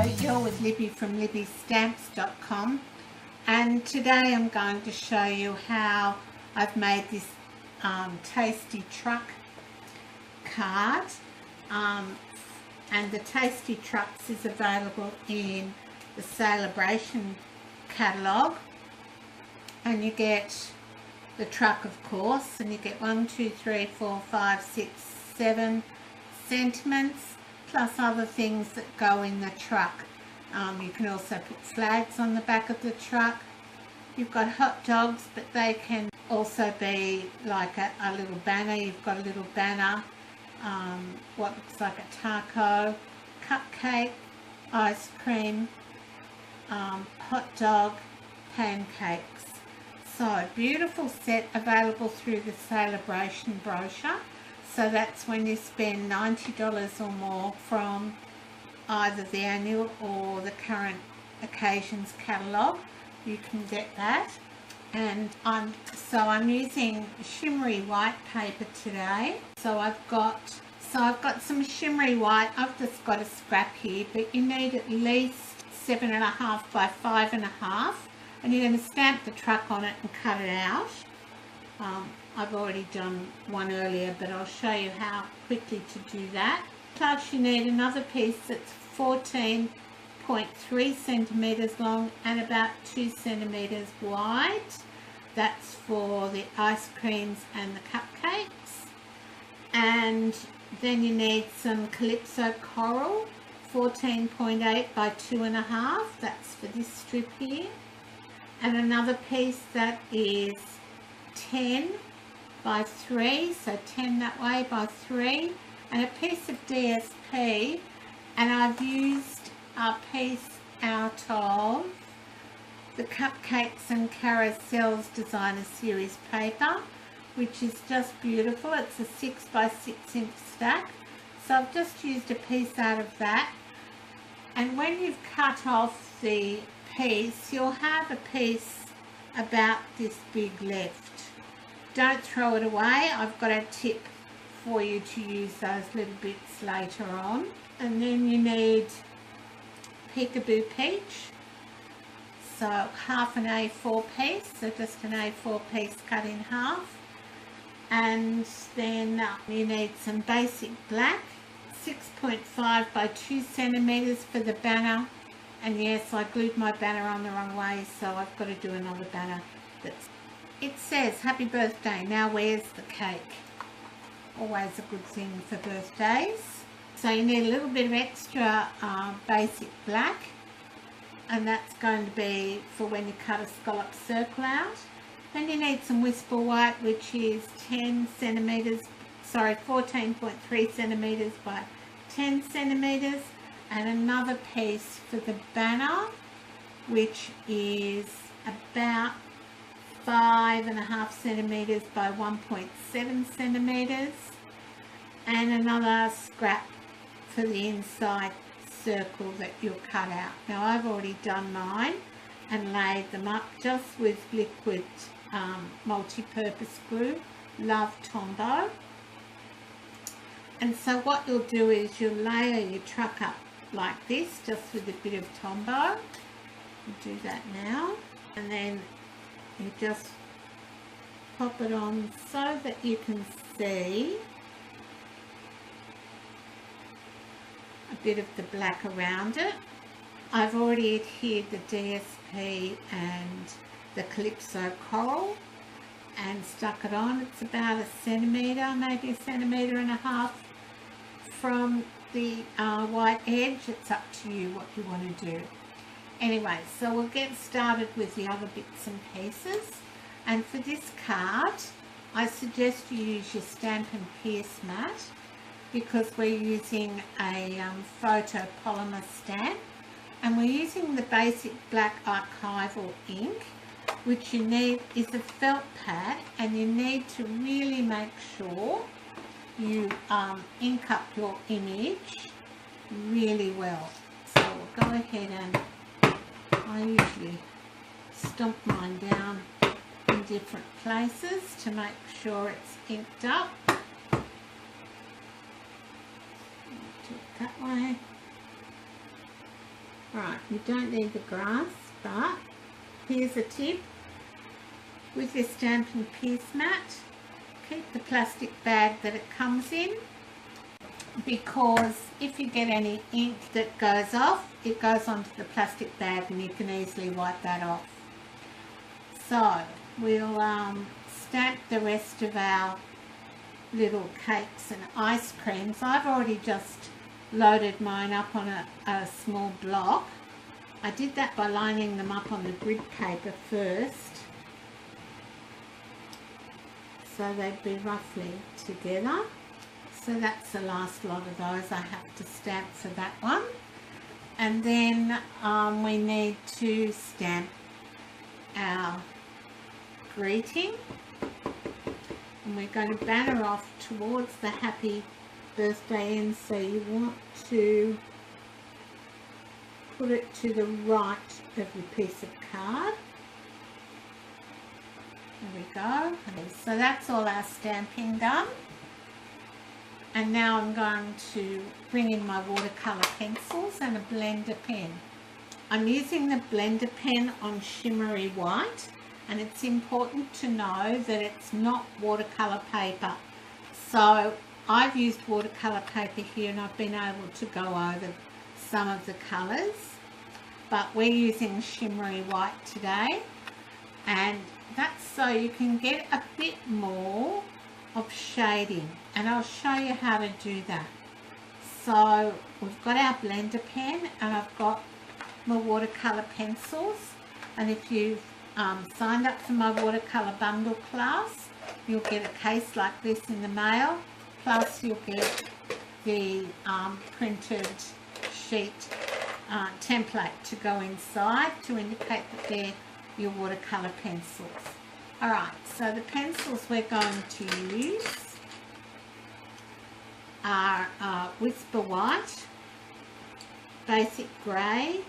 you're with Libby from libbystamps.com, and today I'm going to show you how I've made this tasty truck card, and the Tasty Trucks is available in the Celebration catalogue, and you get the truck, of course, and you get 1, 2, 3, 4, 5, 6, 7 sentiments plus other things that go in the truck. You can also put flags on the back of the truck. You've got hot dogs, but they can also be like a little banner. You've got a little banner, what looks like a taco, cupcake, ice cream, hot dog, pancakes. So beautiful set available through the Celebration brochure. So that's when you spend $90 or more from either the annual or the current occasions catalogue, you can get that. And I'm using shimmery white paper today. So I've got some shimmery white. I've just got a scrap here, but you need at least 7.5 by 5.5, and you're going to stamp the truck on it and cut it out. I've already done one earlier, but I'll show you how quickly to do that. Plus you need another piece that's 14.3 centimetres long and about 2 centimetres wide. That's for the ice creams and the cupcakes. And then you need some Calypso coral, 14.8 by 2.5. That's for this strip here. And another piece that is 10 by 3, so 10 that way by 3, and a piece of DSP, and I've used a piece out of the Cupcakes and Carousels Designer Series paper, which is just beautiful. It's a 6 by 6 inch stack, so I've just used a piece out of that. And when you've cut off the piece, you'll have a piece about this big left. Don't throw it away. I've got a tip for you to use those little bits later on. And then you need Peekaboo Peach, so half an A4 piece, so just an A4 piece cut in half. And then you need some basic black, 6.5 by 2 centimetres for the banner. And yes, I glued my banner on the wrong way, so I've got to do another banner. It says, happy birthday, now where's the cake? Always a good thing for birthdays. So you need a little bit of extra basic black, and that's going to be for when you cut a scallop circle out. Then you need some Whisper White, which is 14.3 centimetres by 10 centimetres, and another piece for the banner, which is about 5.5 centimetres by 1.7 centimetres, and another scrap for the inside circle that you'll cut out. Now I've already done mine and laid them up just with liquid multi-purpose glue, Love Tombow. And so what you'll do is you'll layer your truck up like this, just with a bit of Tombow. We'll do that now, and then you just pop it on so that you can see a bit of the black around it. I've already adhered the DSP and the Calypso coral and stuck it on. It's about 1 centimetre, maybe 1.5 centimetres from the white edge. It's up to you what you want to do. Anyway, so we'll get started with the other bits and pieces. And for this card, I suggest you use your Stampin' Pierce mat, because we're using a photopolymer stamp, and we're using the basic black archival ink, which you need is a felt pad, and you need to really make sure you ink up your image really well. So we'll go ahead and I usually stomp mine down in different places to make sure it's inked up. Do it that way. Right, you don't need the grass, but here's a tip. With your Stampin' piece mat, keep the plastic bag that it comes in, because if you get any ink that goes off, it goes onto the plastic bag and you can easily wipe that off. So we'll stamp the rest of our little cakes and ice creams. I've already just loaded mine up on a small block. I did that by lining them up on the grid paper first, so they'd be roughly together. So that's the last lot of those I have to stamp for that one. And then we need to stamp our greeting, and we're going to banner off towards the happy birthday end, so you want to put it to the right of your piece of card. There we go. Okay, so that's all our stamping done. And now I'm going to bring in my watercolor pencils and a blender pen. I'm using the blender pen on Shimmery White, and it's important to know that it's not watercolor paper. So I've used watercolor paper here and I've been able to go over some of the colours, but we're using Shimmery White today, and that's so you can get a bit more of shading, and I'll show you how to do that. So we've got our blender pen and I've got my watercolor pencils, and if you've signed up for my watercolor bundle class, you'll get a case like this in the mail, plus you'll get the printed sheet template to go inside to indicate that they're your watercolor pencils. Alright, so the pencils we're going to use are Whisper White, Basic Grey,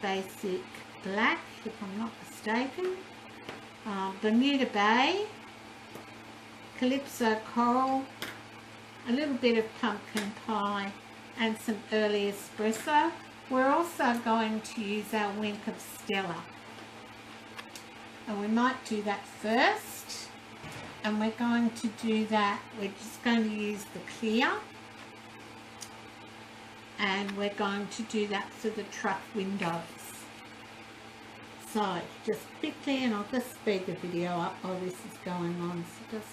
Basic Black, if I'm not mistaken, Bermuda Bay, Calypso Coral, a little bit of Pumpkin Pie, and some early espresso. We're also going to use our Wink of Stella, and we might do that first, and we're going to do that, we're just going to use the clear, and we're going to do that for the truck windows. So just quickly, and I'll just speed the video up while this is going on, so just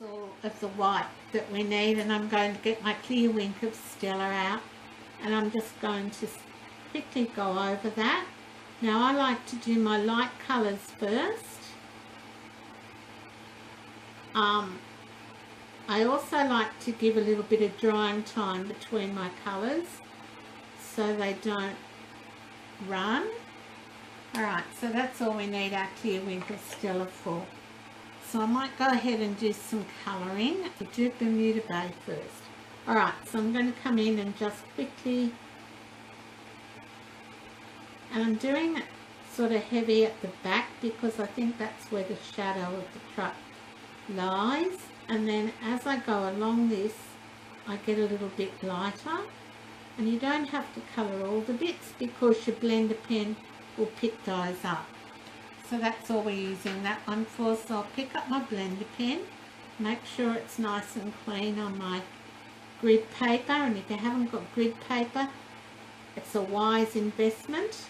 all of the white that we need, and I'm going to get my clear Wink of Stella out, and I'm just going to quickly go over that. Now I like to do my light colours first. I also like to give a little bit of drying time between my colours so they don't run. Alright, so that's all we need our clear Wink of Stella for. So I might go ahead and do some colouring. I'll do Bermuda Bay first. Alright, so I'm going to come in and just quickly, and I'm doing it sort of heavy at the back because I think that's where the shadow of the truck lies, and then as I go along this I get a little bit lighter, and you don't have to colour all the bits because your blender pen will pick those up. So that's all we're using that one for. So I'll pick up my blender pen, make sure it's nice and clean on my grid paper, and if you haven't got grid paper, it's a wise investment.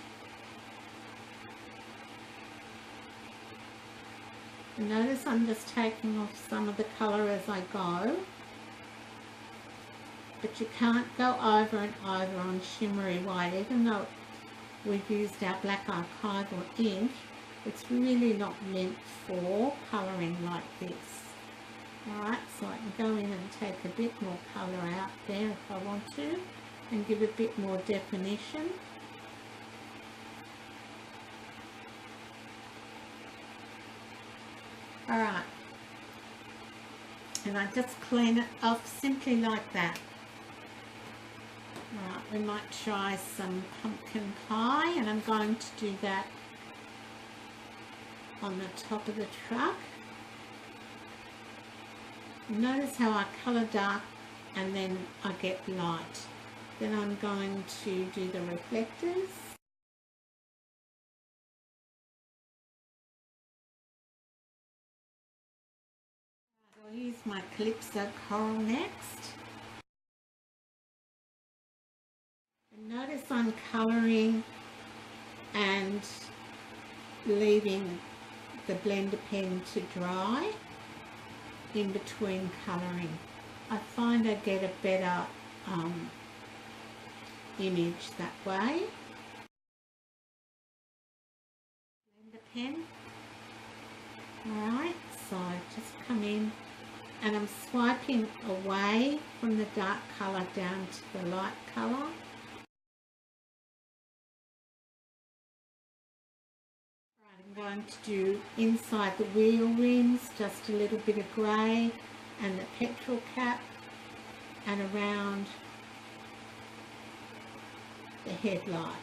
And notice I'm just taking off some of the colour as I go, but you can't go over and over on Shimmery White. Even though we've used our black archival ink, it's really not meant for colouring like this. Alright, so I can go in and take a bit more colour out there if I want to, and give a bit more definition. Alright, and I just clean it off simply like that. Alright, we might try some pumpkin pie, and I'm going to do that on the top of the truck. Notice how I colour dark and then I get light. Then I'm going to do the reflectors. I'll use my Calypso Coral next. And notice I'm colouring and leaving the blender pen to dry in between colouring. I find I get a better image that way. Blender pen. Alright, so just come in and I'm swiping away from the dark colour down to the light colour. I'm going to do inside the wheel rims just a little bit of grey and the petrol cap and around the headlight.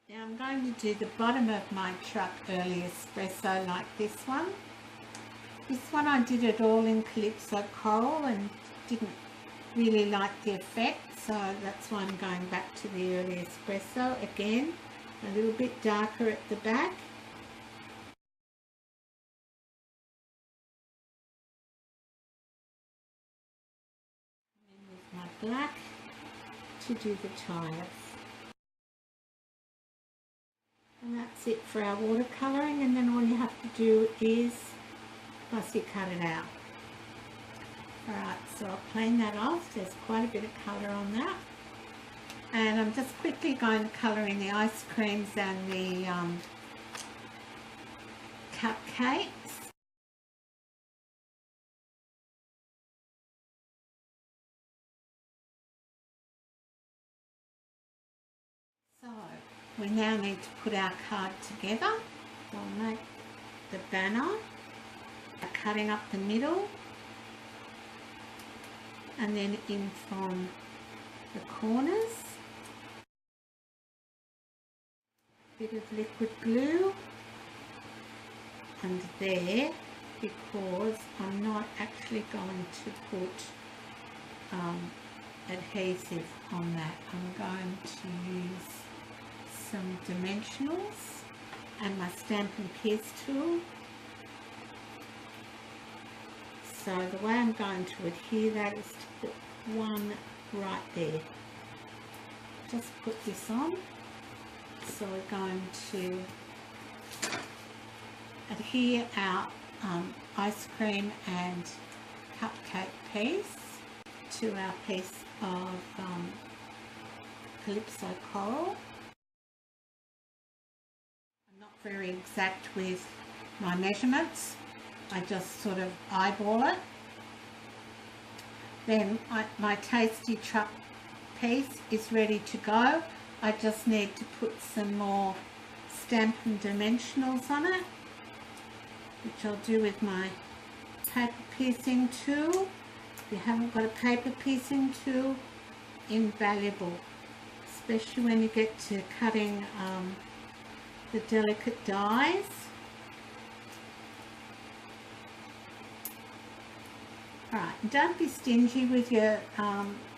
Now I'm going to do the bottom of my truck early espresso like this one. This one I did it all in Calypso Coral and didn't really like the effect, so that's why I'm going back to the early espresso again. A little bit darker at the back. And then with my black to do the tyres. And that's it for our watercolouring, and then all you have to do is fussy cut it out. Alright, so I'll plane that off. There's quite a bit of colour on that. And I'm just quickly going to colour in the ice creams and the cupcakes. So we now need to put our card together. So I'll make the banner, cutting up the middle and then in from the corners. Bit of liquid glue and there, because I'm not actually going to put adhesive on that. I'm going to use some dimensionals and my Stampin' Pierce tool. So the way I'm going to adhere that is to put one right there. Just put this on. So we're going to adhere our ice cream and cupcake piece to our piece of Calypso Coral. I'm not very exact with my measurements. I just sort of eyeball it. Then my tasty truck piece is ready to go. I just need to put some more Stampin' Dimensionals on it, which I'll do with my paper piecing tool. If you haven't got a paper piecing tool, invaluable, especially when you get to cutting the delicate dies. Alright, don't be stingy with your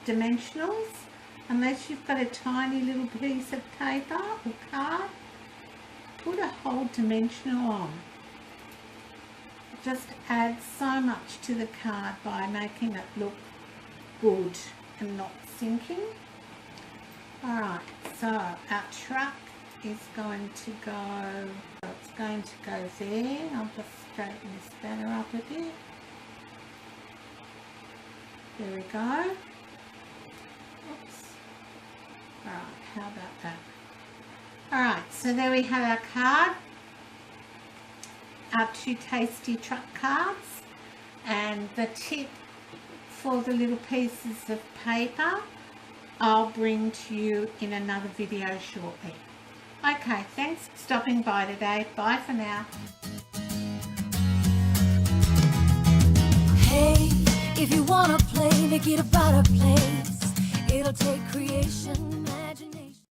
dimensionals. Unless you've got a tiny little piece of paper or card, put a whole dimensional on. It just adds so much to the card by making it look good and not sinking. Alright, so our truck is going to go, it's going to go there. I'll just straighten this banner up a bit. There we go. Oops. Alright, how about that? Alright, so there we have our card, our two tasty truck cards, and the tip for the little pieces of paper I'll bring to you in another video shortly. Okay, thanks for stopping by today. Bye for now. Hey, if you wanna play, make it about a place. It'll take creation.